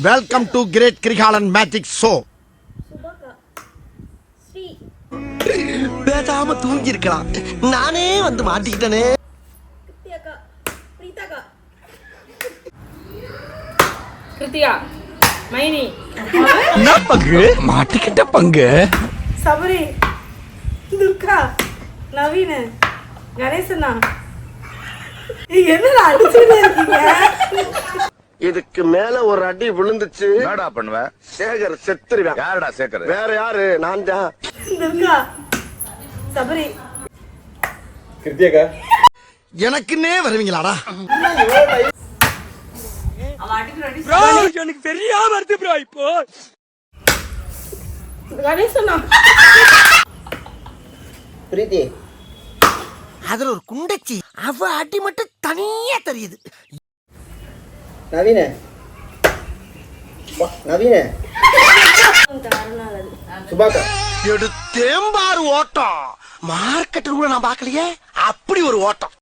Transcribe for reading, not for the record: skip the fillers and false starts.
Welcome to great Kirikalan magic show. பேசாம தூங்கி இருக்கலாம், நானே வந்து மாட்டிக்கிட்டனே. கிருத்தியா, மைனி, என்ன பங்கு மாட்டிக்கிட்ட பங்கு, சபரி, துர்கா, நவீன, கணேசனா. என்ன அடிச்சுட்டே இருக்கீங்க? இதுக்கு மேல ஒரு அடி விழுந்துச்சு என்னடா பண்ணுவ? சேகர் செத்துருவேன். யாருடா சேகர்? வேற யாரு? நான் தான். துர்கா, சபரி, கிருத்தியக்கா, எனக்குன்னே வருவீங்களாடா? எனக்கு பெரிய வருது ப்ரோ. இப்போ கணேசனா. பிரீத்தி, அதுல ஒரு குண்டச்சி, அவ அடி மட்டும் தனியா தெரியுது. நவீன, நவீன, சுபாக்கா, எடுத்தேம்பாரு ஓட்டம். மார்க்கெட்டில் கூட நான் பார்க்கலையே, அப்படி ஒரு ஓட்டம்.